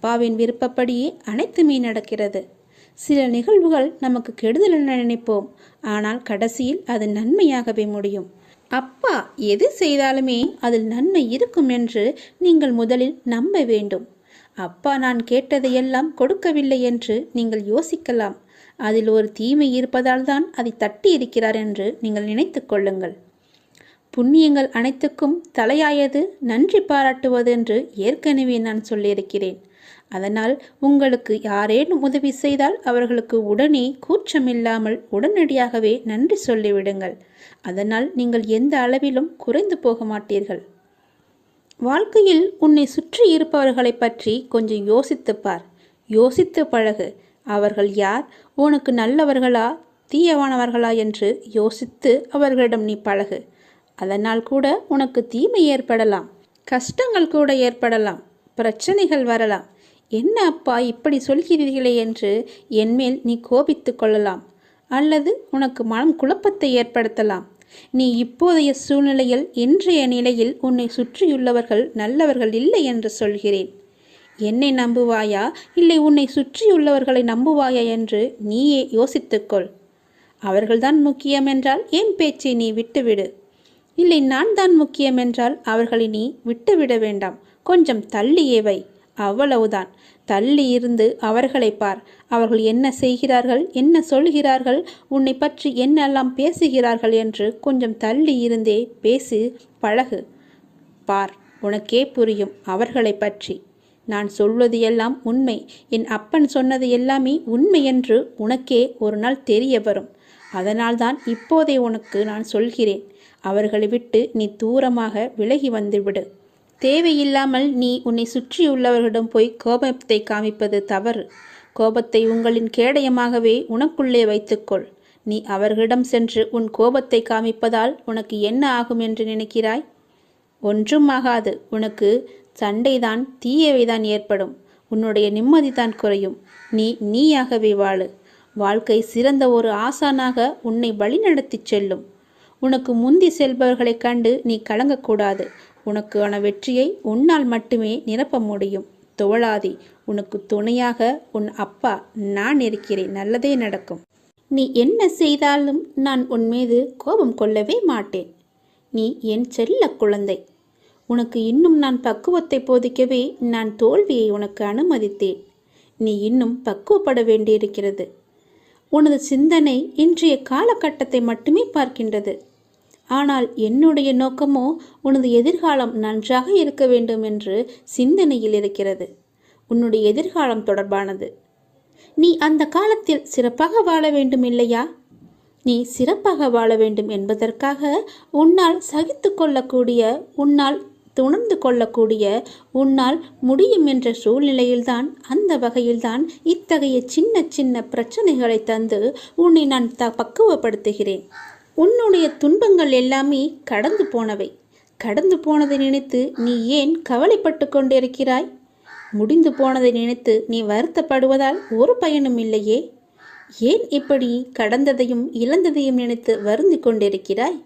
அப்பாவின் விருப்பப்படியே அனைத்துமே நடக்கிறது. சில நிகழ்வுகள் நமக்கு கெடுதல் என நினைப்போம், ஆனால் கடைசியில் அது நன்மையாகவே முடியும். அப்பா எது செய்தாலுமே அதில் நன்மை இருக்கும் என்று நீங்கள் முதலில் நம்ப வேண்டும். அப்பா நான் கேட்டதையெல்லாம் கொடுக்கவில்லை என்று நீங்கள் யோசிக்கலாம். அதில் ஒரு தீமை இருப்பதால் தான் அதை தட்டி இருக்கிறார் என்று நீங்கள் நினைத்து கொள்ளுங்கள். புண்ணியங்கள் அனைத்துக்கும் தலையாயது நன்றி பாராட்டுவது என்று ஏற்கனவே நான் சொல்லியிருக்கிறேன். அதனால் உங்களுக்கு யாரேனும் உதவி செய்தால் அவர்களுக்கு உடனே கூச்சமில்லாமல் உடனடியாகவே நன்றி சொல்லிவிடுங்கள். அதனால் நீங்கள் எந்த அளவிலும் குறைந்து போக மாட்டீர்கள். வாழ்க்கையில் உன்னை சுற்றி இருப்பவர்களை பற்றி கொஞ்சம் யோசித்துப்பார். யோசித்து பழகு. அவர்கள் யார், உனக்கு நல்லவர்களா தீயவானவர்களா என்று யோசித்து அவர்களிடம் நீ பழகு. அதனால் கூட உனக்கு தீமை ஏற்படலாம், கஷ்டங்கள் கூட ஏற்படலாம், பிரச்சனைகள் வரலாம். என்ன அப்பா இப்படி சொல்கிறீர்களே என்று என்மேல் நீ கோபித்து கொள்ளலாம், அல்லது உனக்கு மனம் குழப்பத்தை ஏற்படுத்தலாம். நீ இப்போதைய சூழ்நிலையில், இன்றைய நிலையில் உன்னை சுற்றியுள்ளவர்கள் நல்லவர்கள் இல்லை என்று சொல்கிறேன். என்னை நம்புவாயா இல்லை உன்னை சுற்றியுள்ளவர்களை நம்புவாயா என்று நீயே யோசித்துக்கொள். அவர்கள்தான் முக்கியம் என்றால் என் பேச்சை நீ விட்டுவிடு. இல்லை நான் தான் முக்கியம் என்றால் அவர்களை நீ விட்டுவிட வேண்டாம், கொஞ்சம் தள்ளியே வை. அவ்வளவுதான். தள்ளி இருந்து அவர்களை பார். அவர்கள் என்ன செய்கிறார்கள், என்ன சொல்கிறார்கள், உன்னை பற்றி என்னெல்லாம் பேசுகிறார்கள் என்று கொஞ்சம் தள்ளி இருந்தே பேசி பழகு. பார், உனக்கே புரியும் அவர்களை பற்றி. நான் சொல்வது எல்லாம் உண்மை, என் அப்பன் சொன்னது எல்லாமே உண்மை என்று உனக்கே ஒரு நாள் தெரிய வரும். அதனால்தான் இப்போதே உனக்கு நான் சொல்கிறேன். அவர்களை விட்டு நீ தூரமாக விலகி வந்துவிடு. தேவையில்லாமல் நீ உன்னை சுற்றியுள்ளவர்களிடம் போய் கோபத்தை காமிப்பது தவறு. கோபத்தை உங்களின் கேடயமாகவே உனக்குள்ளே வைத்துக்கொள். நீ அவர்களிடம் சென்று உன் கோபத்தை காமிப்பதால் உனக்கு என்ன ஆகும் என்று நினைக்கிறாய்? ஒன்றும் ஆகாது. உனக்கு சண்டைதான், தீயவைதான் ஏற்படும். உன்னுடைய நிம்மதிதான் குறையும். நீயாகவே வாழு. வாழ்க்கை சிறந்த ஒரு ஆசானாக உன்னை வழிநடத்தி செல்லும். உனக்கு முந்தி செல்பவர்களைக் கண்டு நீ கலங்கக்கூடாது. உனக்கான வெற்றியை உன்னால் மட்டுமே நிரப்ப முடியும். தோழாதே. உனக்கு துணையாக உன் அப்பா நான் இருக்கிறேன். நல்லதே நடக்கும். நீ என்ன செய்தாலும் நான் உன் மீது கோபம் கொள்ளவே மாட்டேன். நீ என் செல்ல குழந்தை. உனக்கு இன்னும் நான் பக்குவத்தை போதிக்கவே நான் தோல்வியை உனக்கு அனுமதித்தேன். நீ இன்னும் பக்குவப்பட வேண்டியிருக்கிறது. உனது சிந்தனை இன்றைய காலகட்டத்தை மட்டுமே பார்க்கின்றது. ஆனால் என்னுடைய நோக்கமோ உனது எதிர்காலம் நன்றாக இருக்க வேண்டும் என்று சிந்தனையில் இருக்கிறது. உன்னுடைய எதிர்காலம் தொடர்பானது. நீ அந்த காலத்தில் சிறப்பாக வாழ வேண்டும் இல்லையா? நீ சிறப்பாக வாழ வேண்டும் என்பதற்காக உன்னால் சகித்து கொள்ளக்கூடிய, உன்னால் உணர்ந்து கொள்ளக்கூடிய, உன்னால் முடியும் என்ற சூழ்நிலையில்தான், அந்த வகையில்தான் இத்தகைய சின்ன சின்ன பிரச்சனைகளை தந்து உன்னை நான் பக்குவப்படுத்துகிறேன். உன்னுடைய துன்பங்கள் எல்லாமே கடந்து போனவை. கடந்து போனதை நினைத்து நீ ஏன் கவலைப்பட்டு கொண்டிருக்கிறாய்? முடிந்து போனதை நினைத்து நீ வருத்தப்படுவதால் ஒரு பயனும் இல்லையே. ஏன் இப்படி கடந்ததையும் இழந்ததையும் நினைத்து வருந்தி கொண்டிருக்கிறாய்?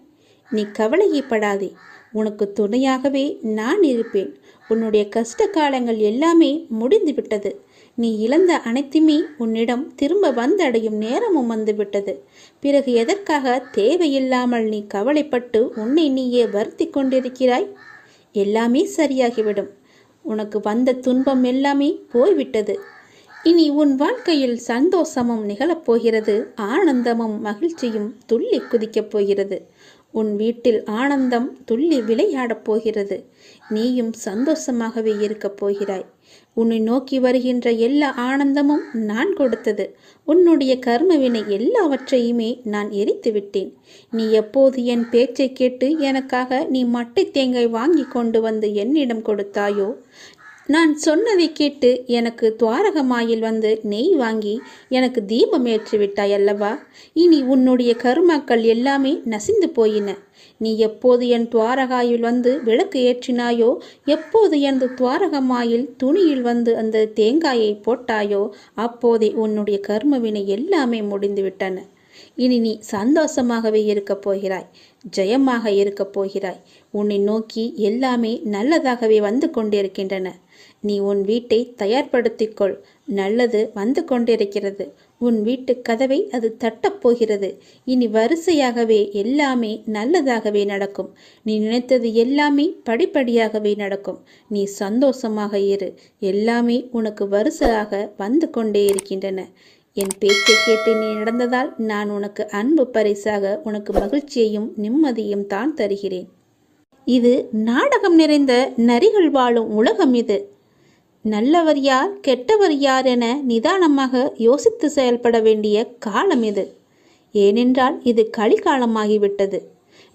நீ கவலையப்படாதே. உனக்கு துணையாகவே நான் இருப்பேன். உன்னுடைய கஷ்ட காலங்கள் எல்லாமே முடிந்து விட்டது. நீ இழந்த அனைத்துமே உன்னிடம் திரும்ப வந்தடையும் நேரமும் வந்துவிட்டது. பிறகு எதற்காக தேவையில்லாமல் நீ கவலைப்பட்டு உன்னை நீயே வருத்தி கொண்டிருக்கிறாய்? எல்லாமே சரியாகிவிடும். உனக்கு வந்த துன்பம் எல்லாமே போய்விட்டது. இனி உன் வாழ்க்கையில் சந்தோஷமும் நிகழப்போகிறது. ஆனந்தமும் மகிழ்ச்சியும் துள்ளி குதிக்கப் போகிறது. உன் வீட்டில் ஆனந்தம் துள்ளி விளையாடப் போகிறது. நீயும் சந்தோஷமாகவே இருக்கப் போகிறாய். உன்னை நோக்கி வருகின்ற எல்லா ஆனந்தமும் நான் கொடுத்தது. உன்னுடைய கர்மவினை எல்லாவற்றையுமே நான் எரித்து விட்டேன். நீ எப்போது என் பேச்சை கேட்டு எனக்காக நீ மட்டை தேங்காய் வாங்கி கொண்டு வந்து என்னிடம் கொடுத்தாயோ, நான் சொன்னதை கேட்டு எனக்கு துவாரகமாயில் வந்து நெய் வாங்கி எனக்கு தீபம் ஏற்றி விட்டாய் அல்லவா? இனி உன்னுடைய கருமாக்கள் எல்லாமே நசிந்து போயின. நீ எப்போது என் துவாரகாயில் வந்து விளக்கு ஏற்றினாயோ, எப்போது எனது துவாரகமாயில் துணியில் வந்து அந்த தேங்காயை போட்டாயோ, அப்போதே உன்னுடைய கர்மவினை எல்லாமே முடிந்து விட்டன. இனி நீ சந்தோஷமாகவே இருக்கப் போகிறாய். ஜெயமாக இருக்கப் போகிறாய். உன்னை நோக்கி எல்லாமே நல்லதாகவே வந்து கொண்டிருக்கின்றன. நீ உன் வீட்டை தயார்படுத்திக்கொள். நல்லது வந்து கொண்டிருக்கிறது. உன் வீட்டு கதவை அது தட்டப்போகிறது. இனி வரிசையாகவே எல்லாமே நல்லதாகவே நடக்கும். நீ நினைத்தது எல்லாமே படிப்படியாகவே நடக்கும். நீ சந்தோஷமாக இரு. எல்லாமே உனக்கு வரிசையாக வந்து கொண்டே இருக்கின்றன. என் பேச்சை கேட்டு நீ நடந்ததால் நான் உனக்கு அன்பு பரிசாக உனக்கு மகிழ்ச்சியையும் நிம்மதியும் தான் தருகிறேன். இது நாடகம் நிறைந்த நரிகள் வாழும் உலகம். இது நல்லவர் யார் கெட்டவர் யார் என நிதானமாக யோசித்து செயல்பட வேண்டிய காலம் இது. ஏனென்றால் இது கலிகாலமாகிவிட்டது.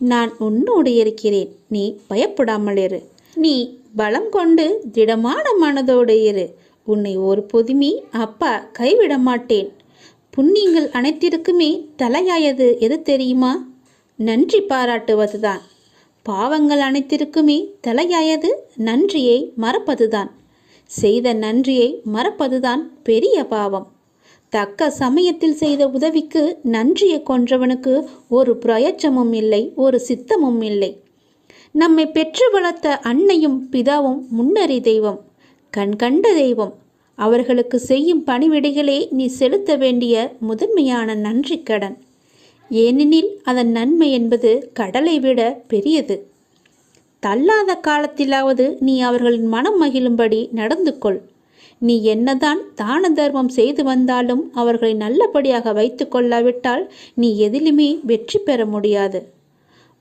நான் உன்னோடு இருக்கிறேன். நீ பயப்படாமல் இரு. நீ பலம் கொண்டு திடமான மனதோடு இரு. உன்னை ஒரு பொதுமி அப்பா கைவிட மாட்டேன். புண்ணியங்கள் அனைத்திற்குமே தலையாயது எது தெரியுமா? நன்றி பாராட்டுவதுதான். பாவங்கள் அனைத்திற்குமே தலையாயது நன்றியை மறப்பதுதான். செய்த நன்றியை மறப்பதுதான் பெரிய பாவம். தக்க சமயத்தில் செய்த உதவிக்கு நன்றியை கொன்றவனுக்கு ஒரு பிரயோஜனமும் இல்லை, ஒரு சித்தமும் இல்லை. நம்மை பெற்று வளர்த்த அன்னையும் பிதாவும் முன்னறி தெய்வம், கண்கண்ட தெய்வம். அவர்களுக்கு செய்யும் பணிவிடைகளே நீ செலுத்த வேண்டிய முதன்மையான நன்றி கடன். ஏனெனில் அதன் நன்மை என்பது கடலை விட பெரியது. தள்ளாத காலத்திலாவது நீ அவர்களின் மனம் மகிழும்படி நடந்து கொள். நீ என்னதான் தான தர்மம் செய்து வந்தாலும் அவர்களை நல்லபடியாக வைத்து கொள்ளாவிட்டால் நீ எதிலுமே வெற்றி பெற முடியாது.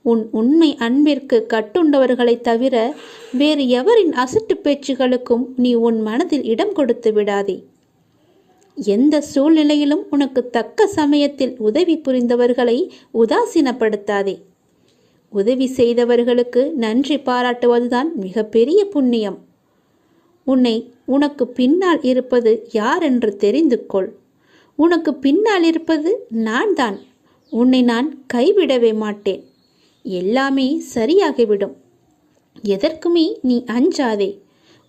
உன் உண்மை அன்பிற்கு கட்டுண்டவர்களை தவிர வேறு எவரின் அசட்டு பேச்சுகளுக்கும் நீ உன் மனதில் இடம் கொடுத்து விடாதே. எந்த சூழ்நிலையிலும் உனக்கு தக்க சமயத்தில் உதவி புரிந்தவர்களை உதாசீனப்படுத்தாதே. உதவி செய்தவர்களுக்கு நன்றி பாராட்டுவதுதான் மிகப்பெரிய புண்ணியம். உனக்கு பின்னால் இருப்பது யார் என்று தெரிந்து கொள். உனக்கு பின்னால் இருப்பது நான் தான். உன்னை நான் கைவிடவே மாட்டேன். எல்லாமே சரியாகிவிடும். எதற்குமே நீ அஞ்சாதே.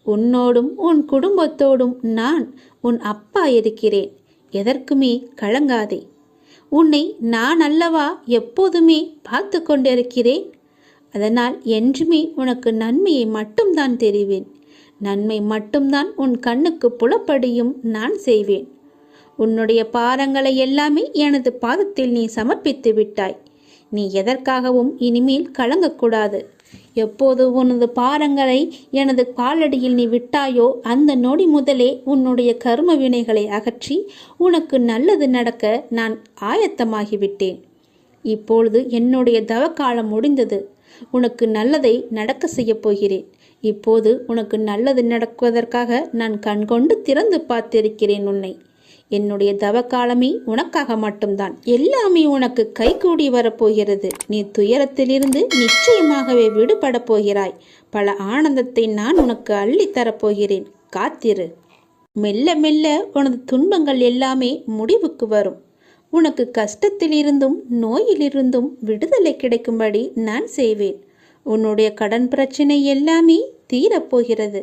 உன்னோடும் உன் குடும்பத்தோடும் நான் உன் அப்பா இருக்கிறேன். எதற்குமே கலங்காதே. உன்னை நான் அல்லவா எப்போதுமே பார்த்து கொண்டிருக்கிறேன். அதனால் என்றுமே உனக்கு நன்மையை மட்டும்தான் தெரிவேன். நன்மை மட்டும்தான் உன் கண்ணுக்கு புலப்படியும் நான் செய்வேன். உன்னுடைய பாரங்களை எல்லாமே எனது பாதத்தில் நீ சமர்ப்பித்து விட்டாய். நீ எதற்காகவும் இனிமேல் கலங்கக்கூடாது. எப்போது உனது பாரங்களை எனது காலடியில் நீ விட்டாயோ அந்த நொடி முதலே உன்னுடைய கர்ம வினைகளை அகற்றி உனக்கு நல்லது நடக்க நான் ஆயத்தமாகிவிட்டேன். இப்பொழுது என்னுடைய தவக்காலம் முடிந்தது. உனக்கு நல்லதை நடக்க செய்யப் போகிறேன். இப்போது உனக்கு நல்லது நடக்குவதற்காக நான் கண்கொண்டு திறந்து பார்த்திருக்கிறேன் உன்னை. என்னுடைய தவக்காலமே உனக்காக மட்டும்தான். எல்லாமே உனக்கு கைகூடி வரப்போகிறது. நீ துயரத்திலிருந்து நிச்சயமாகவே விடுபட போகிறாய். பல ஆனந்தத்தை நான் உனக்கு அள்ளி தரப்போகிறேன். காத்திரு. மெல்ல மெல்ல உனது துன்பங்கள் எல்லாமே முடிவுக்கு வரும். உனக்கு கஷ்டத்திலிருந்தும் நோயிலிருந்தும் விடுதலை கிடைக்கும்படி நான் செய்வேன். உன்னுடைய கடன் பிரச்சனை எல்லாமே தீரப்போகிறது.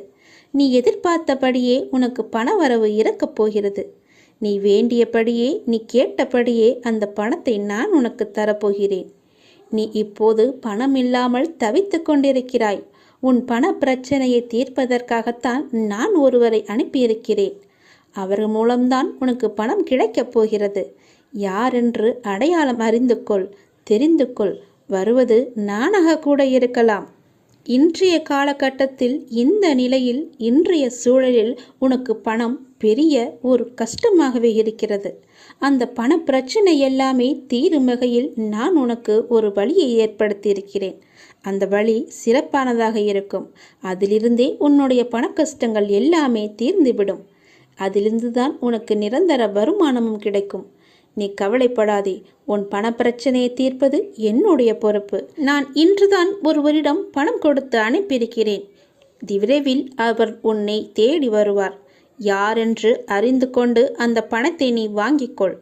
நீ எதிர்பார்த்தபடியே உனக்கு பண வரவு இறக்கப் போகிறது. நீ வேண்டியபடியே நீ கேட்டபடியே அந்த பணத்தை நான் உனக்கு தரப்போகிறேன். நீ இப்போது பணம் இல்லாமல் தவித்து கொண்டிருக்கிறாய். உன் பண பிரச்சனையை தீர்ப்பதற்காகத்தான் நான் ஒருவரை அனுப்பியிருக்கிறேன். அவர் மூலம்தான் உனக்கு பணம் கிடைக்கப் போகிறது. யாரென்று அடையாளம் அறிந்து கொள், தெரிந்து கொள். வருவது நானாக கூட இருக்கலாம். இன்றைய காலகட்டத்தில் இந்த நிலையில் இன்றைய சூழலில் உனக்கு பணம் பெரிய ஒரு கஷ்டமாகவே இருக்கிறது. அந்த பண பிரச்சனை எல்லாமே தீரும் வகையில் நான் உனக்கு ஒரு வழியை ஏற்படுத்தியிருக்கிறேன். அந்த வழி சிறப்பானதாக இருக்கும். அதிலிருந்தே உன்னுடைய பண கஷ்டங்கள் எல்லாமே தீர்ந்துவிடும். அதிலிருந்து தான் உனக்கு நிரந்தர வருமானமும் கிடைக்கும். நீ கவலைப்படாதே. உன் பண பிரச்சனையை தீர்ப்பது என்னுடைய பொறுப்பு. நான் இன்றுதான் ஒருவரிடம் பணம் கொடுத்து அனுப்பியிருக்கிறேன். விரைவில் அவர் உன்னை தேடி வருவார். யாரென்று அறிந்து கொண்டு அந்த பணத்தை நீ வாங்கிக்கொள்.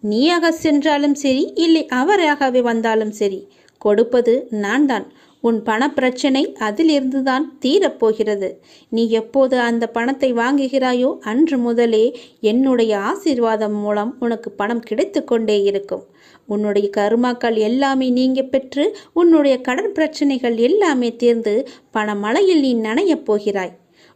நீயாக சென்றாலும் சரி, இல்லை அவராகவே வந்தாலும் சரி, கொடுப்பது நான் தான். உன் பண பிரச்சனை அதிலிருந்து தான் தீரப்போகிறது. நீ எப்போது அந்த பணத்தை வாங்குகிறாயோ அன்று முதலே என்னுடைய ஆசீர்வாதம் மூலம் உனக்கு பணம் கிடைத்து கொண்டே இருக்கும். உன்னுடைய கருமாக்கள் எல்லாமே நீங்க பெற்று உன்னுடைய கடன் பிரச்சனைகள் எல்லாமே தீர்ந்து பணமழையில் நீ நனையப் போகிறாய்.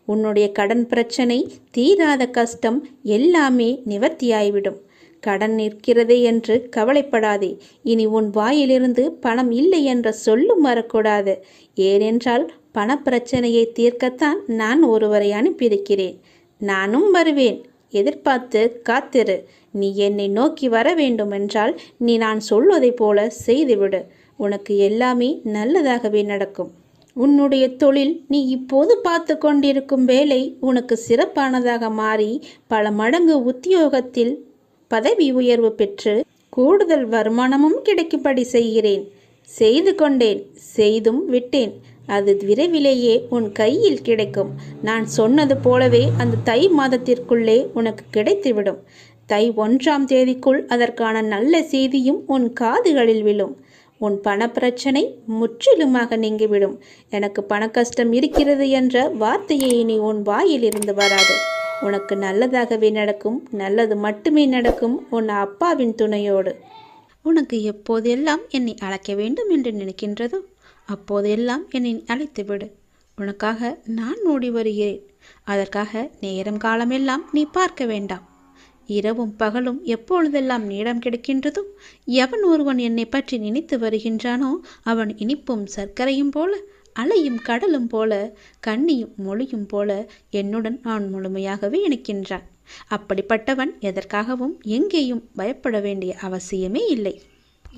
உன்னுடைய கடன் பிரச்சனை, தீராத கஷ்டம் எல்லாமே நிவர்த்தியாய்விடும். கடன் நிற்கிறதே என்று கவலைப்படாதே. இனி உன் வாயிலிருந்து பணம் இல்லை என்ற சொல்லும் வரக்கூடாது. ஏனென்றால் பணப்பிரச்சனையை தீர்க்கத்தான் நான் ஒருவரை அனுப்பியிருக்கிறேன். நானும் வருவேன். எதிர்பார்த்து காத்திரு. நீ என்னை நோக்கி வர வேண்டுமென்றால் நீ நான் சொல்வதைப் போல செய்துவிடு. உனக்கு எல்லாமே நல்லதாகவே நடக்கும். உன்னுடைய தொழில், நீ இப்போது பார்த்து கொண்டிருக்கும் வேலை உனக்கு சிறப்பானதாக மாறி பல மடங்கு உத்தியோகத்தில் பதவி உயர்வு பெற்று கூடுதல் வருமானமும் கிடைக்கும்படி செய்கிறேன். செய்து கொண்டேன், செய்தும் விட்டேன். அது விரைவிலேயே உன் கையில் கிடைக்கும். நான் சொன்னது போலவே அந்த தை மாதத்திற்குள்ளே உனக்கு கிடைத்துவிடும். தை 1ஆம் தேதிக்குள் அதற்கான நல்ல செய்தியும் உன் காதுகளில் விழும். உன் பணப்பிரச்சனை முற்றிலுமாக நீங்கிவிடும். எனக்கு பண கஷ்டம் இருக்கிறது என்ற வார்த்தையை இனி உன் வாயிலிருந்து வராது. உனக்கு நல்லதாகவே நடக்கும். நல்லது மட்டுமே நடக்கும், உன் அப்பாவின் துணையோடு. உனக்கு எப்போதெல்லாம் என்னை அழைக்க வேண்டும் என்று நினைக்கின்றதோ அப்போதெல்லாம் என்னை அழைத்துவிடு. உனக்காக நான் ஓடி வருகிறேன். அதற்காக நேரம் காலமெல்லாம் நீ பார்க்க வேண்டாம். இரவும் பகலும் எப்பொழுதெல்லாம் நேரம் கிடைக்கின்றதோ, எவன் ஒருவன் என்னை பற்றி நினைத்து வருகின்றானோ அவன் இனிப்பும் சர்க்கரையும் போல, அலையும் கடலும் போல, கண்ணியும் மொழியும் போல என்னுடன் நான் முழுமையாகவே இணைக்கின்றான். அப்படிப்பட்டவன் எதற்காகவும் எங்கேயும் பயப்பட வேண்டிய அவசியமே இல்லை.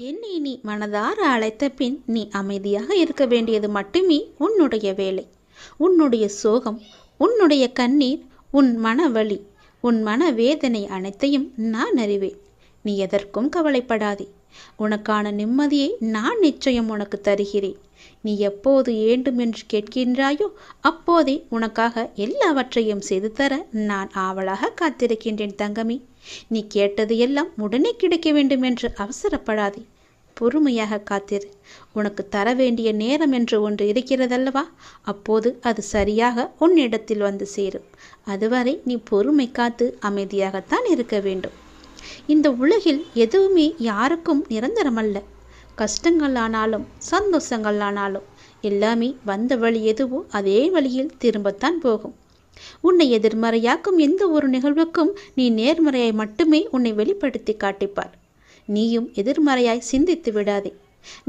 என்னை நீ மனதார அழைத்த பின் நீ அமைதியாக இருக்க வேண்டியது மட்டுமே உன்னுடைய வேலை. உன்னுடைய சோகம், உன்னுடைய கண்ணீர், உன் மனவலி, உன் மனவேதனை அனைத்தையும் நான் அறிவேன். நீ எதற்கும் கவலைப்படாதே. உனக்கான நிம்மதியை நான் நிச்சயம் உனக்கு தருகிறேன். நீ எப்போது வேண்டும் என்று கேட்கின்றாயோ அப்போதே உனக்காக எல்லாவற்றையும் செய்து தர நான் ஆவலாக காத்திருக்கின்றேன் தங்கமே. நீ கேட்டது எல்லாம் உடனே கிடைக்க வேண்டும் என்று அவசரப்படாதே. பொறுமையாக காத்திரு. உனக்கு தர வேண்டிய நேரம் என்று ஒன்று இருக்கிறதல்லவா, அப்போது அது சரியாக உன்னிடத்தில் வந்து சேரும். அதுவரை நீ பொறுமை காத்து அமைதியாகத்தான் இருக்க வேண்டும். இந்த உலகில் எதுவுமே யாருக்கும் நிரந்தரமல்ல. கஷ்டங்கள் ஆனாலும் சந்தோஷங்கள் ஆனாலும் எல்லாமே வந்த வழி எதுவோ அதே வழியில் திரும்பத்தான் போகும். உன்னை எதிர்மறையாக்கும் எந்த ஒரு நிகழ்வுக்கும் நீ நேர்மறையாய் மட்டுமே உன்னை வெளிப்படுத்தி காட்டிப்பார். நீயும் எதிர்மறையாய் சிந்தித்து விடாதே.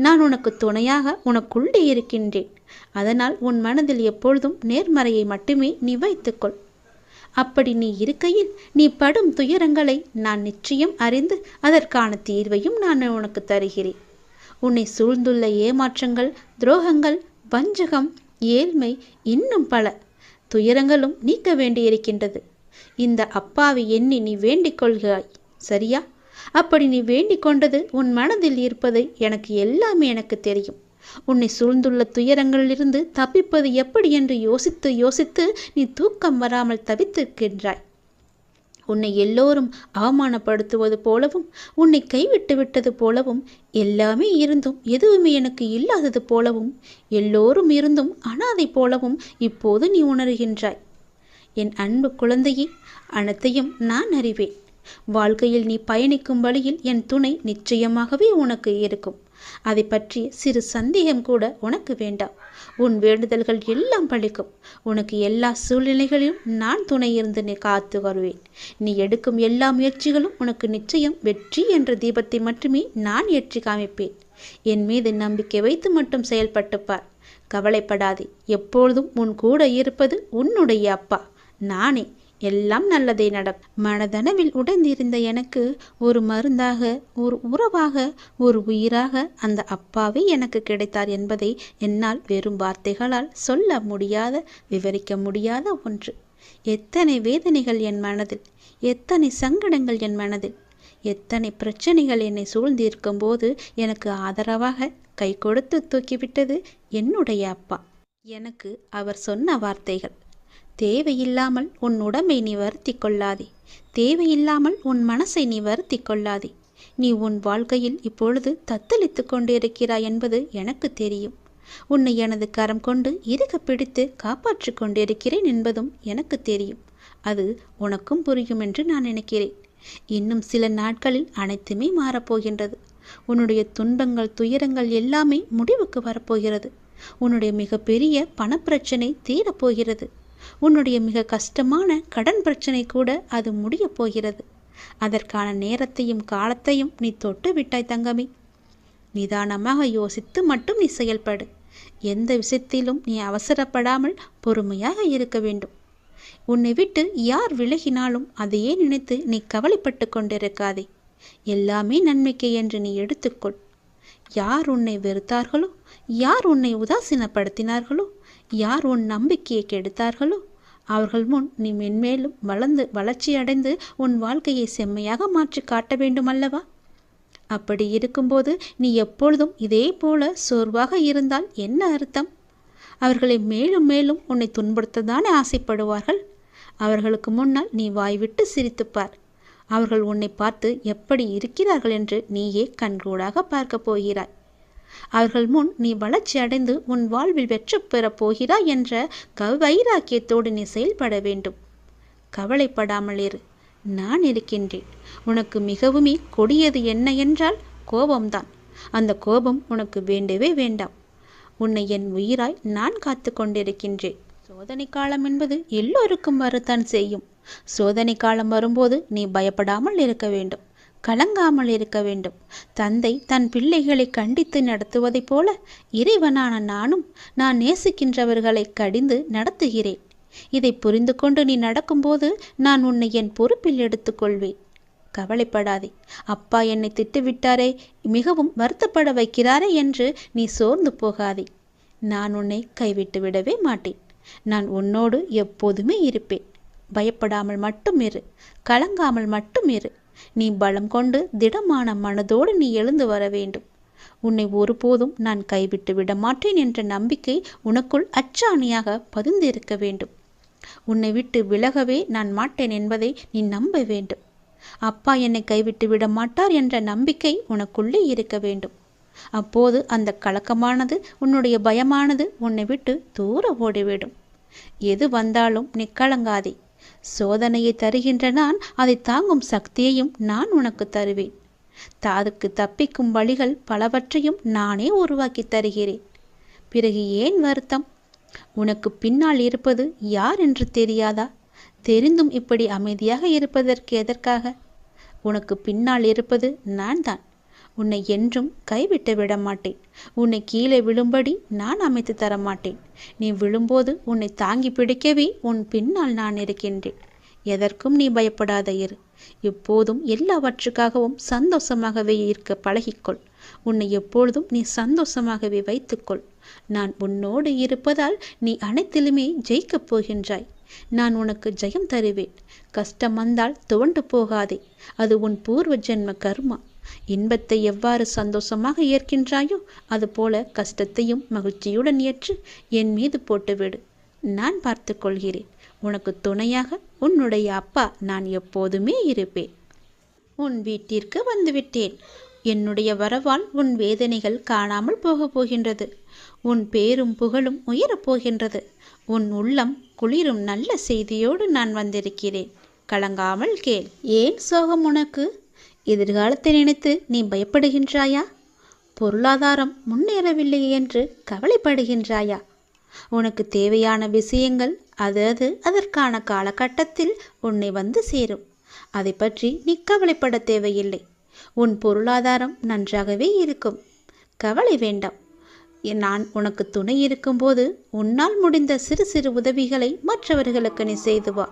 நான் உனக்கு துணையாக உனக்குள்ளே இருக்கின்றேன். அதனால் உன் மனதில் எப்பொழுதும் நேர்மறையை மட்டுமே நீ வைத்துக்கொள். அப்படி நீ இருக்கையில் நீ படும் துயரங்களை நான் நிச்சயம் அறிந்து அதற்கான தீர்வையும் நான் உனக்கு தருகிறேன். உன்னை சூழ்ந்துள்ள ஏமாற்றங்கள், துரோகங்கள், வஞ்சகம், ஏழ்மை, இன்னும் பல துயரங்களும் நீக்க வேண்டியிருக்கின்றது. இந்த அப்பாவை எண்ணி நீ வேண்டிக் கொள்கிறாய், சரியா? அப்படி நீ வேண்டிக் கொண்டது உன் மனதில் இருப்பது எனக்கு தெரியும். உன்னை சூழ்ந்துள்ள துயரங்களிலிருந்து தப்பிப்பது எப்படி என்று யோசித்து யோசித்து நீ தூக்கம் வராமல் தவித்திருக்கின்றாய். உன்னை எல்லோரும் அவமானப்படுத்துவது போலவும், உன்னை கைவிட்டு விட்டது போலவும், எல்லாமே இருந்தும் எதுவுமே எனக்கு இல்லாதது போலவும், எல்லோரும் இருந்தும் அனாதை போலவும் இப்போது நீ உணர்கின்றாய். என் அன்பு குழந்தையே, அனைத்தையும் நான் அறிவேன். வாழ்க்கையில் நீ பயணிக்கும் வழியில் என் துணை நிச்சயமாகவே உனக்கு இருக்கும். அதை பற்றி சிறு சந்தேகம் கூட உனக்கு வேண்டாம். உன் வேண்டுதல்கள் எல்லாம் பலிக்கும். உனக்கு எல்லா சூழ்நிலைகளிலும் நான் துணை இருந்து நீ காத்து வருவேன். நீ எடுக்கும் எல்லா முயற்சிகளும் உனக்கு நிச்சயம் வெற்றி என்ற தீபத்தை மட்டுமே நான் ஏற்றி காமிப்பேன். என் மீது நம்பிக்கை வைத்து மட்டும் செயல்பட்டு பார். கவலைப்படாதே. எப்பொழுதும் உன் கூட இருப்பது உன்னுடைய அப்பா நானே. எல்லாம் நல்லதே நடக்கும். மனதளவில் உடைந்திருந்த எனக்கு ஒரு மருந்தாக, ஒரு உறவாக, ஒரு உயிராக அந்த அப்பாவே எனக்கு கிடைத்தார் என்பதை என்னால் வெறும் வார்த்தைகளால் சொல்ல முடியாத, விவரிக்க முடியாத ஒன்று. எத்தனை வேதனைகள் என் மனதில், எத்தனை சங்கடங்கள் என் மனதில், எத்தனை பிரச்சனைகள் என்னை சூழ்ந்திருக்கும் போது எனக்கு ஆதரவாக கை கொடுத்து தூக்கிவிட்டது என்னுடைய அப்பா. எனக்கு அவர் சொன்ன வார்த்தைகள்: தேவையில்லாமல் உன் உடம்பை நீ வருத்தி கொள்ளாதே. தேவையில்லாமல் உன் மனசை நீ வருத்தி கொள்ளாதே. நீ உன் வாழ்க்கையில் இப்பொழுது தத்தளித்து கொண்டிருக்கிறாய் என்பது எனக்கு தெரியும். உன்னை எனது கரம் கொண்டு இறுக பிடித்து காப்பாற்றி கொண்டிருக்கிறேன் என்பதும் எனக்கு தெரியும். அது உனக்கும் புரியும் என்று நான் நினைக்கிறேன். இன்னும் சில நாட்களில் அனைத்துமே மாறப்போகின்றது. உன்னுடைய துன்பங்கள், துயரங்கள் எல்லாமே முடிவுக்கு வரப்போகிறது. உன்னுடைய மிகப்பெரிய பணப்பிரச்சனை தீரப்போகிறது. உன்னுடைய மிக கஷ்டமான கடன் பிரச்சனை கூட அது முடியப் போகிறது. அதற்கான நேரத்தையும் காலத்தையும் நீ தொட்டு விட்டாய் தங்கமே. நிதானமாக யோசித்து மட்டும் நீ செயல்படு. எந்த விஷயத்திலும் நீ அவசரப்படாமல் பொறுமையாக இருக்க வேண்டும். உன்னை விட்டு யார் விலகினாலும் அதையே நினைத்து நீ கவலைப்பட்டு கொண்டிருக்காதே. எல்லாமே நன்மைக்கு என்று நீ எடுத்துக்கொள். யார் உன்னை வெறுத்தார்களோ, யார் உன்னை உதாசீனப்படுத்தினார்களோ, யார் உன் நம்பிக்கையை கெடுத்தார்களோ அவர்கள் முன் நீ மென்மேலும் வளர்ச்சி அடைந்து உன் வாழ்க்கையை செம்மையாக மாற்றி காட்ட வேண்டும் அல்லவா? அப்படி இருக்கும்போது நீ எப்பொழுதும் இதே போல சோர்வாக இருந்தால் என்ன அர்த்தம்? அவர்களை மேலும் மேலும் உன்னை துன்புறுத்ததானே ஆசைப்படுவார்கள். அவர்களுக்கு முன்னால் நீ வாய்விட்டு சிரித்துப்பார். அவர்கள் உன்னை பார்த்து எப்படி இருக்கிறார்கள் என்று நீயே கண்கூடாக பார்க்க போகிறாய். அவர்கள் முன் நீ வளர்ச்சி அடைந்து உன் வாழ்வில் வெற்றி பெறப் போகிறாய் என்ற வைராக்கியத்தோடு நீ செயல்பட வேண்டும். கவலைப்படாமல் இரு, நான் இருக்கின்றேன். உனக்கு மிகவுமே கொடியது என்ன என்றால் கோபம்தான். அந்த கோபம் உனக்கு வேண்டவே வேண்டாம். உன்னை என் உயிராய் நான் காத்து கொண்டிருக்கின்றேன். சோதனை காலம் என்பது எல்லோருக்கும் வரத்தான் செய்யும். சோதனை காலம் வரும்போது நீ பயப்படாமல் இருக்க வேண்டும், கலங்காமல் இருக்க வேண்டும். தந்தை தன் பிள்ளைகளை கண்டித்து நடத்துவதைப் போல இறைவனான நானும் நான் நேசிக்கின்றவர்களை கடிந்து நடத்துகிறேன். இதை புரிந்து கொண்டு நீ நடக்கும்போது நான் உன்னை என் பொறுப்பில் எடுத்துக்கொள்வேன். கவலைப்படாதே. அப்பா என்னை திட்டுவிட்டாரே, மிகவும் வருத்தப்பட வைக்கிறாரே என்று நீ சோர்ந்து போகாதே. நான் உன்னை கைவிட்டு விடவே மாட்டேன். நான் உன்னோடு எப்போதுமே இருப்பேன். பயப்படாமல் மட்டும் இரு, கலங்காமல் மட்டும் இரு. நீ பலம் கொண்டு திடமான மனதோடு நீ எழுந்து வர வேண்டும். உன்னை ஒருபோதும் நான் கைவிட்டு விட மாட்டேன் என்ற நம்பிக்கை உனக்குள் அச்சாணியாக பதிந்திருக்க வேண்டும். உன்னை விட்டு விலகவே நான் மாட்டேன் என்பதை நீ நம்ப வேண்டும். அப்பா என்னை கைவிட்டு விட மாட்டார் என்ற நம்பிக்கை உனக்குள்ளே இருக்க வேண்டும். அப்போது அந்த கலக்கமானது, உன்னுடைய பயமானது உன்னை விட்டு தூர ஓடிவிடும். எது வந்தாலும் நீ கலங்காதே. சோதனையை தருகின்ற நான் அதை தாங்கும் சக்தியையும் நான் உனக்கு தருவேன். அதுக்கு தப்பிக்கும் வழிகள் பலவற்றையும் நானே உருவாக்கி தருகிறேன். பிறகு ஏன் வருத்தம்? உனக்கு பின்னால் இருப்பது யார் என்று தெரியாதா? தெரிந்தும் இப்படி அமைதியாக இருப்பதற்கு எதற்காக? உனக்கு பின்னால் இருப்பது நான் தான். உன்னை என்றும் கைவிட்டு விட மாட்டேன். உன்னை கீழே விழும்படி நான் அமைத்து தர மாட்டேன். நீ விழும்போது உன்னை தாங்கி பிடிக்கவே உன் பின்னால் நான் இருக்கின்றேன். எதற்கும் நீ பயப்படாத இரு. எப்போதும் எல்லாவற்றுக்காகவும் சந்தோஷமாகவே இருக்க பழகிக்கொள். உன்னை எப்பொழுதும் நீ சந்தோஷமாகவே வைத்துக்கொள். நான் உன்னோடு இருப்பதால் நீ அனைத்திலுமே ஜெயிக்கப் போகின்றாய். நான் உனக்கு ஜெயம் தருவேன். கஷ்டம் வந்தால் துவண்டு போகாதே. அது உன் பூர்வ ஜென்ம கர்மா. இன்பத்தை எவ்வாறு சந்தோஷமாக ஏற்கின்றாயோ அதுபோல கஷ்டத்தையும் மகிழ்ச்சியுடன் ஏற்று என் மீது போட்டுவிடு. நான் பார்த்து கொள்கிறேன். உனக்கு துணையாக உன்னுடைய அப்பா நான் எப்போதுமே இருப்பேன். உன் வீட்டிற்கு வந்துவிட்டேன். என்னுடைய வரவால் உன் வேதனைகள் காணாமல் போகப் போகின்றது. உன் பேரும் புகழும் உயரப் போகின்றது. உன் உள்ளம் குளிரும் நல்ல செய்தியோடு நான் வந்திருக்கிறேன். கலங்காமல் கேள். ஏன் சோகம் உனக்கு? எதிர்காலத்தை நினைத்து நீ பயப்படுகின்றாயா? பொருளாதாரம் முன்னேறவில்லை என்று கவலைப்படுகின்றாயா? உனக்கு தேவையான விஷயங்கள் அதற்கான காலகட்டத்தில் உன்னை வந்து சேரும். அதை பற்றி நீ கவலைப்பட தேவையில்லை. உன் பொருளாதாரம் நன்றாகவே இருக்கும். கவலை வேண்டாம். நான் உனக்கு துணை இருக்கும்போது உன்னால் முடிந்த சிறு சிறு உதவிகளை மற்றவர்களுக்கு நீ செய்து வா.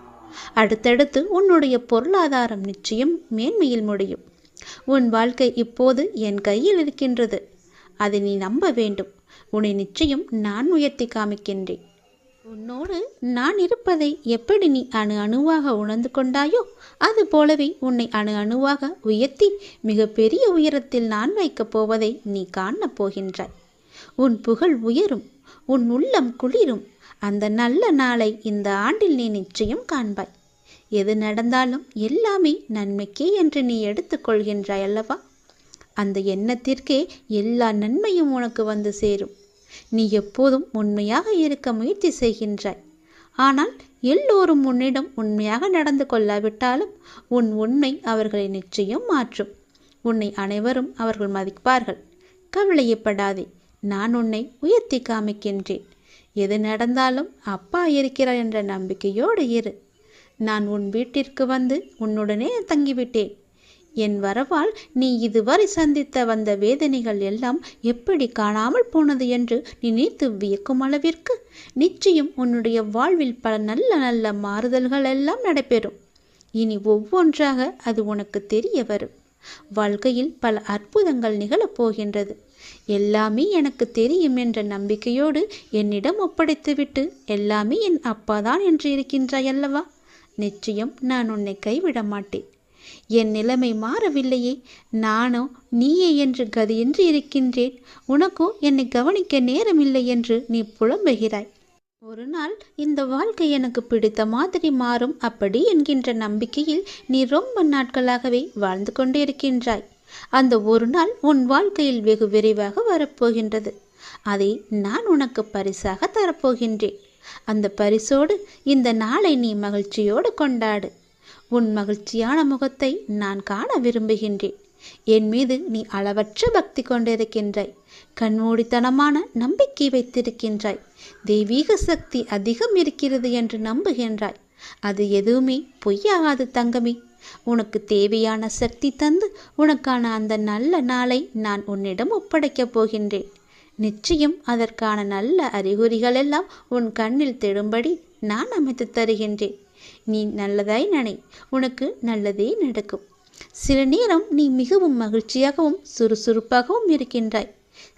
அடுத்தடுத்து உன்னுடைய பொருளாதாரம் நிச்சயம் மேன்மையில் முடியும். உன் வாழ்க்கை இப்போது என் கையில் இருக்கின்றது. அதை நீ நம்ப வேண்டும். உன்னை நிச்சயம் நான் உயர்த்தி காமிக்கின்றேன். உன்னோடு நான் இருப்பதை எப்படி நீ அணு அணுவாக உணர்ந்து கொண்டாயோ அது போலவே உன்னை அணு அணுவாக உயர்த்தி மிக பெரிய உயரத்தில் நான் வைக்கப் போவதை நீ காணப் போகின்றாய். உன் புகழ் உயரும், உன் உள்ளம் குளிரும். அந்த நல்ல நாளை இந்த ஆண்டில் நீ நிச்சயம் காண்பாய். எது நடந்தாலும் எல்லாமே நன்மைக்கே என்று நீ எடுத்துக்கொள்கின்றாய் அல்லவா? அந்த எண்ணத்திற்கே எல்லா நன்மையும் உனக்கு வந்து சேரும். நீ எப்போதும் உண்மையாக இருக்க முயற்சி செய்கின்றாய். ஆனால் எல்லோரும் உன்னிடம் உண்மையாக நடந்து கொள்ளாவிட்டாலும் உன் உண்மை அவர்களை நிச்சயம் மாற்றும். உன்னை அனைவரும் அவர்கள் மதிப்பார்கள். கவலையப்படாதே. நான் உன்னை உயர்த்தி காமிக்கின்றேன். எது நடந்தாலும் அப்பா இருக்கிறார் என்ற நம்பிக்கையோடு இரு. நான் உன் வீட்டிற்கு வந்து உன்னுடனே தங்கிவிட்டேன். என் வரவால் நீ இதுவரை சந்தித்த வந்த வேதனைகள் எல்லாம் எப்படி காணாமல் போனது என்று நினைத்து வியக்கும் அளவிற்கு நிச்சயம் உன்னுடைய வாழ்வில் பல நல்ல நல்ல மாறுதல்கள் எல்லாம் நடைபெறும். இனி ஒவ்வொன்றாக அது உனக்கு தெரிய வரும். வாழ்க்கையில் பல அற்புதங்கள் நிகழப்போகின்றது. எல்லாமே எனக்கு தெரியும் என்ற நம்பிக்கையோடு என்னிடம் ஒப்படைத்துவிட்டு எல்லாமே என் அப்பாதான் என்று இருக்கின்றாய் அல்லவா? நிச்சயம் நான் உன்னை கைவிட மாட்டேன். என் நிலைமை மாறவில்லையே, நானோ நீயே என்று கதியின்றி இருக்கின்றேன். உனக்கோ என்னை கவனிக்க நேரமில்லை என்று நீ புலம்புகிறாய். ஒரு நாள் இந்த வாழ்க்கை எனக்கு பிடித்த மாதிரி மாறும் அப்படி என்கின்ற நம்பிக்கையில் நீ ரொம்ப நாட்களாகவே வாழ்ந்து கொண்டே இருக்கின்றாய். அந்த ஒரு நாள் உன் வாழ்க்கையில் வெகு விரைவாக வரப்போகின்றது. அதை நான் உனக்கு பரிசாக தரப்போகின்றேன். அந்த பரிசோடு இந்த நாளை நீ மகிழ்ச்சியோடு கொண்டாடு. உன் மகிழ்ச்சியான முகத்தை நான் காண விரும்புகின்றேன். என் மீது நீ அளவற்ற பக்தி கொண்டிருக்கின்றாய். கண்மூடித்தனமான நம்பிக்கை வைத்திருக்கின்றாய். தெய்வீக சக்தி அதிகம் இருக்கிறது என்று நம்புகின்றாய். அது எதுவுமே பொய்யாகாது தங்கமே. உனக்கு தேவையான சக்தி தந்து உனக்கான அந்த நல்ல நாளை நான் உன்னிடம் ஒப்படைக்கப் போகின்றேன். நிச்சயம் அதற்கான நல்ல அறிகுறிகள் எல்லாம் உன் கண்ணில் தெழும்படி நான் அமைத்து தருகின்றேன். நீ நல்லதாய் நினை, உனக்கு நல்லதே நடக்கும். சில நேரம் நீ மிகவும் மகிழ்ச்சியாகவும் சுறுசுறுப்பாகவும் இருக்கின்றாய்.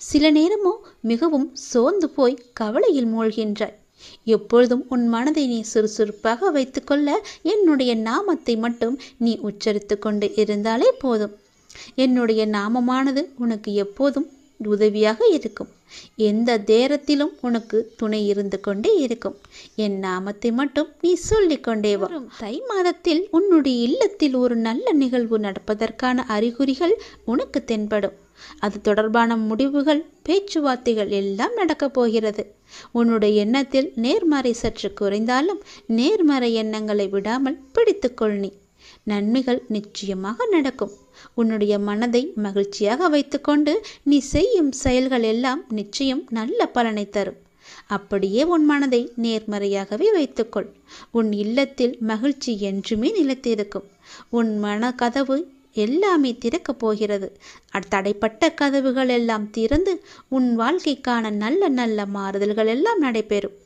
சில நேரமோ மிகவும் சோர்ந்து போய் கவலையில் மூழ்கின்றாய். எப்பொழுதும் உன் மனதை நீ சுறுசுறுப்பாக வைத்துக்கொள்ள என்னுடைய நாமத்தை மட்டும் நீ உச்சரித்து கொண்டு இருந்தாலே போதும். என்னுடைய நாமமானது உனக்கு எப்போதும் உதவியாக இருக்கும். எந்த நேரத்திலும் உனக்கு துணை இருந்து கொண்டே இருக்கும். என் நாமத்தை மட்டும் நீ சொல்லிக்கொண்டே வா. தை மாதத்தில் உன்னுடைய இல்லத்தில் ஒரு நல்ல நிகழ்வு நடப்பதற்கான அறிகுறிகள் உனக்கு தென்படும். அது தொடர்பான முடிவுகள், பேச்சுவார்த்தைகள் எல்லாம் நடக்கப் போகிறது. உன்னுடைய எண்ணத்தில் நேர்மறை சற்று குறைந்தாலும் நேர்மறை எண்ணங்களை விடாமல் பிடித்துக்கொள். நீ நன்மைகள் நிச்சயமாக நடக்கும். உன்னுடைய மனதை மகிழ்ச்சியாக வைத்துக்கொண்டு நீ செய்யும் செயல்கள் எல்லாம் நிச்சயம் நல்ல பலனை தரும். அப்படியே உன் மனதை நேர்மறையாகவே வைத்துக்கொள். உன் இல்லத்தில் மகிழ்ச்சி என்றுமே நிலைத்திருக்கும். உன் மன கதவு எல்லாமே திறக்கப் போகிறது. தடைப்பட்ட கதவுகள் எல்லாம் திறந்து உன் வாழ்க்கைக்கான நல்ல நல்ல மாறுதல்கள் எல்லாம் நடைபெறும்.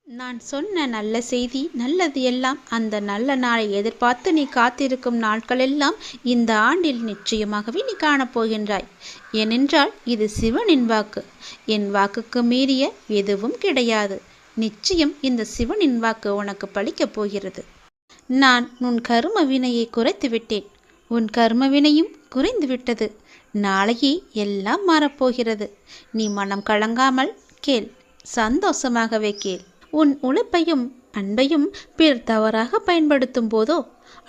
நான் சொன்ன நல்ல செய்தி, நல்லது எல்லாம் அந்த நல்ல நாளை எதிர்பார்த்து நீ காத்திருக்கும் நாட்களெல்லாம் இந்த ஆண்டில் நிச்சயமாகவே நீ காணப்போகின்றாய். ஏனென்றால் இது சிவனின் வாக்கு. என் வாக்குக்கு மீறிய எதுவும் கிடையாது. நிச்சயம் இந்த சிவனின் வாக்கு உனக்கு பலிக்கப் போகிறது. நான் உன் கர்ம வினையை குறைத்து விட்டேன். உன் கர்ம வினையும் குறைந்து விட்டது. நாளையே எல்லாம் மாறப்போகிறது. நீ மனம் கலங்காமல் கேள், சந்தோஷமாகவே கேள். உன் உழைப்பையும் அன்பையும் பிறர் தவறாக பயன்படுத்தும் போதோ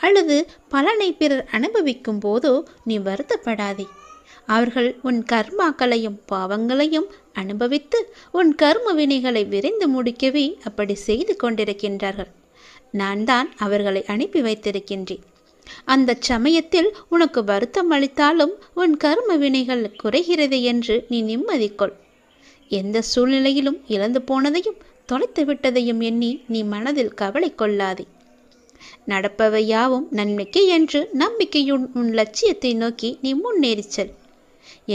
அல்லது பலனை பிறர் அனுபவிக்கும் போதோ நீ வருத்தப்படாதே. அவர்கள் உன் கர்மாக்களையும் பாவங்களையும் அனுபவித்து உன் கர்ம வினைகளை விரைந்து முடிக்கவே அப்படி செய்து கொண்டிருக்கின்றார்கள். நான் தான் அவர்களை அனுப்பி வைத்திருக்கின்றேன். அந்த சமயத்தில் உனக்கு வருத்தம் அளித்தாலும் உன் கர்ம வினைகள் குறைகிறது என்று நீ நிம்மதிக்கொள். எந்த சூழ்நிலையிலும் இழந்து போனதையும் தொலைத்து விட்டதையும் எண்ணி நீ மனதில் கவலை கொள்ளாதே. நடப்பவை யாவும் நன்மைக்கு என்று நம்பிக்கையுடன் உன் லட்சியத்தை நோக்கி நீ முன்னேறிச் செல்.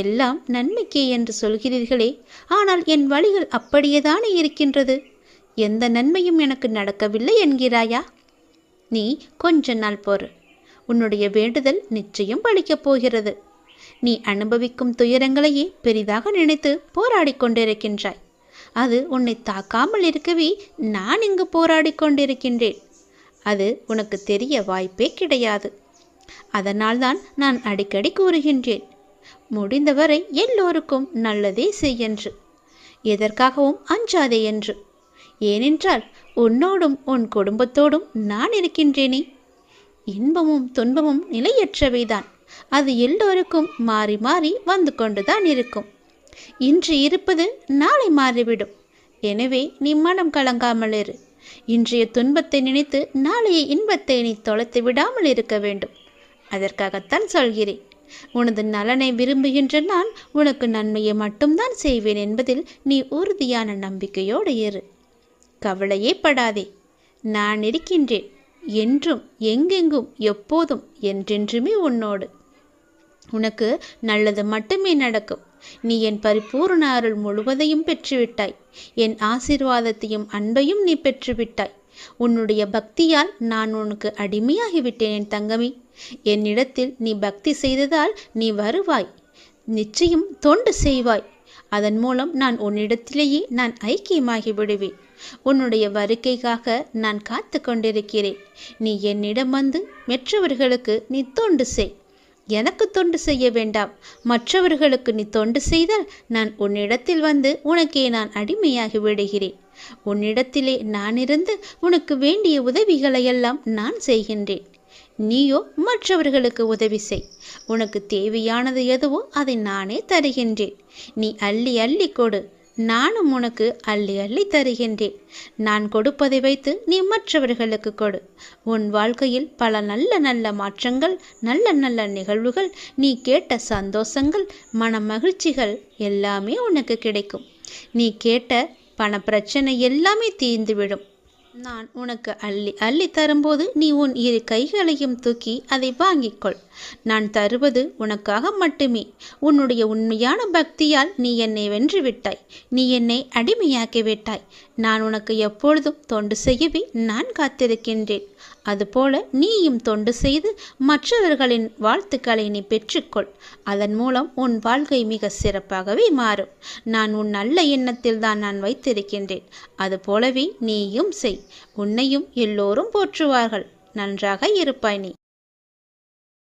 எல்லாம் நன்மைக்கே என்று சொல்கிறீர்களே, ஆனால் என் வழிகள் அப்படியேதானே இருக்கின்றது. எந்த நன்மையும் எனக்கு நடக்கவில்லை என்கிறாயா? நீ கொஞ்ச நாள் பொறு. உன்னுடைய வேண்டுதல் நிச்சயம் பலிக்கப் போகிறது. நீ அனுபவிக்கும் துயரங்களையே பெரிதாக நினைத்து போராடி கொண்டிருக்கின்றாய். அது உன்னை தாக்காமல் இருக்கவே நான் இங்கு போராடி கொண்டிருக்கின்றேன். அது உனக்கு தெரிய வாய்ப்பே கிடையாது. அதனால்தான் நான் அடிக்கடி கூறுகின்றேன், முடிந்தவரை எல்லோருக்கும் நல்லதே செய்யென்று, எதற்காகவும் அஞ்சாதே என்று. ஏனென்றால் உன்னோடும் உன் குடும்பத்தோடும் நான் இருக்கின்றேனே. இன்பமும் துன்பமும் நிலையற்றவைதான். அது எல்லோருக்கும் மாறி மாறி வந்து கொண்டுதான் இருக்கும். இன்று இருப்பது நாளை மாறிவிடும். எனவே நீ மனம் கலங்காமல் இரு. இன்றைய துன்பத்தை நினைத்து நாளைய இன்பத்தை நீ தொலைத்து விடாமல் இருக்க வேண்டும். அதற்காகத்தான் சொல்கிறேன். உனது நலனை விரும்புகின்ற நான் உனக்கு நன்மையை மட்டும்தான் செய்வேன் என்பதில் நீ உறுதியான நம்பிக்கையோடு இரு. கவலையே படாதே, நான் இருக்கின்றேன். என்றும் எங்கெங்கும் எப்போதும் என்றென்றுமே உன்னோடு. உனக்கு நல்லது மட்டுமே நடக்கும். நீ என் பரிபூர்ண அருள் முழுவதையும் பெற்றுவிட்டாய். என் ஆசீர்வாதத்தையும் அன்பையும் நீ பெற்றுவிட்டாய். உன்னுடைய பக்தியால் நான் உனக்கு அடிமையாகிவிட்டேன் என் தங்கமே. என்னிடத்தில் நீ பக்தி செய்ததால் நீ வருவாய், நிச்சயம் தொண்டு செய்வாய். அதன் மூலம் நான் உன்னிடத்திலேயே நான் ஐக்கியமாகி விடுவேன். உன்னுடைய வருகைக்காக நான் காத்து கொண்டிருக்கிறேன். நீ என்னிடம் வந்து மற்றவர்களுக்கு நீ தொண்டு செய். எனக்கு தொண்டு செய்ய வேண்டாம். மற்றவர்களுக்கு நீ தொண்டு செய்தால் நான் உன்னிடத்தில் வந்து உனக்கே நான் அடிமையாகி விடுகிறேன். உன்னிடத்திலே நான் இருந்து உனக்கு வேண்டிய உதவிகளையெல்லாம் நான் செய்கின்றேன். நீயோ மற்றவர்களுக்கு உதவி செய். உனக்கு தேவையானது எதுவோ அதை நானே தருகின்றேன். நீ அள்ளி அள்ளி கொடு, நானும் உனக்கு அள்ளி அள்ளி தருகின்றேன். நான் கொடுப்பதை வைத்து நீ மற்றவர்களுக்கு கொடு. உன் வாழ்க்கையில் பல நல்ல நல்ல மாற்றங்கள், நல்ல நல்ல நிகழ்வுகள், நீ கேட்ட சந்தோஷங்கள், மன மகிழ்ச்சிகள் எல்லாமே உனக்கு கிடைக்கும். நீ கேட்ட பண பிரச்சனை எல்லாமே தீர்ந்துவிடும். நான் உனக்கு அள்ளி அள்ளி தரும்போது நீ உன் இரு கைகளையும் தூக்கி அதை வாங்கிக்கொள். நான் தருவது உனக்காக மட்டுமே. உன்னுடைய உண்மையான பக்தியால் நீ என்னை வென்று விட்டாய். நீ என்னை அடிமையாக்கி விட்டாய். நான் உனக்கு எப்பொழுதும் தொண்டு செய்யவே நான் காத்திருக்கின்றேன். அதுபோல நீயும் தொண்டு செய்து மற்றவர்களின் வாழ்த்துக்களை நீ பெற்றுக்கொள். அதன் மூலம் உன் வாழ்க்கை மிக சிறப்பாகவே மாறும். நான் உன் நல்ல எண்ணத்தில் தான் நான் வைத்திருக்கின்றேன். அதுபோலவே நீயும் செய். உன்னையும் எல்லோரும் போற்றுவார்கள். நன்றாக இருப்பாய் நீ.